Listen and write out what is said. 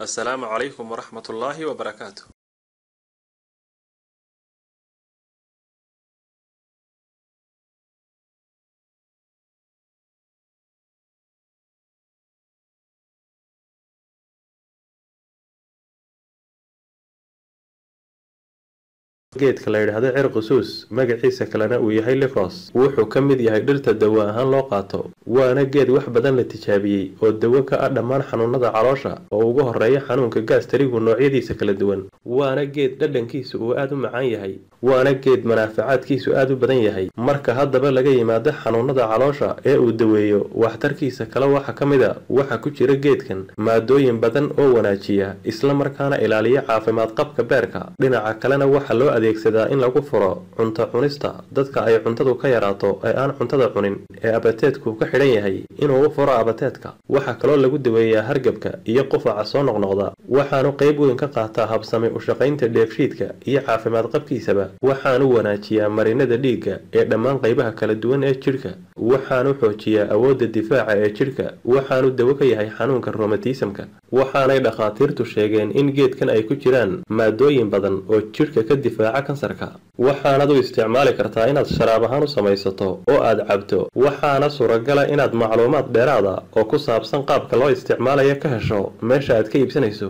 السلام عليكم ورحمة الله وبركاته. geedka la yidhaahdo cirqusus magaciisa kalena uu yahay lifros wuxuu ka mid yahay dhirta dawo ahaan loo qaato waana geed wax badan la tijaabiyey oo dawo ka ah dhammaan xanuunada caloosha oo ugu horeeya xanuunka gaastarigu noocyadiisa kala duwan waana geed dhadhankiisu uu aad u macaan yahay waana geed manaafacaadkiisu aad u badan yahay marka haddaba laga yimaado xanuunada caloosha ee uu daweeyo waxtarkiisa kale waxa ka mid a waxa ku jira geedkan maadooyin badan oo wanaajiya isla markaana ilaaliya caafimaad qabka beerka dhinaca kalena waxa loo adeegsadaa in lagu furo cunto cunista dadka ay cuntadu ka yaraato ee aan cuntada cunin ee abateedku ka xidhan yahay inuu u furo abateedka waxa kaloo lagu daweeyaa hargabka iyo qufaca soo noqnoqda waxaanu qayb weyn ka qaataa habsami u shaqaynta dheefshiidka iyo caafimaad qabkiisaba waxaanu wanaajiyaa marinada dhiigga ee dhammaan qaybaha kala duwan ee jidhka waxaanu xoojiyaa awoodda difaaca ee jidhka waxaanu dawo ka yahay xanuunka romatismka waxaanay dhakhaatiirtu sheegeen in geedkan ay ku jiraan maadooyin badan oo jidhka ka difaaca kansarka waxaanad u isticmaali kartaa inaad sharaab ahaan u samaysato oo aad cabto waxaana suuragala inaad macluumaad dheeraada oo ku saabsan qaabka loo isticmaalayo ka hesho meesha aad ka iibsanayso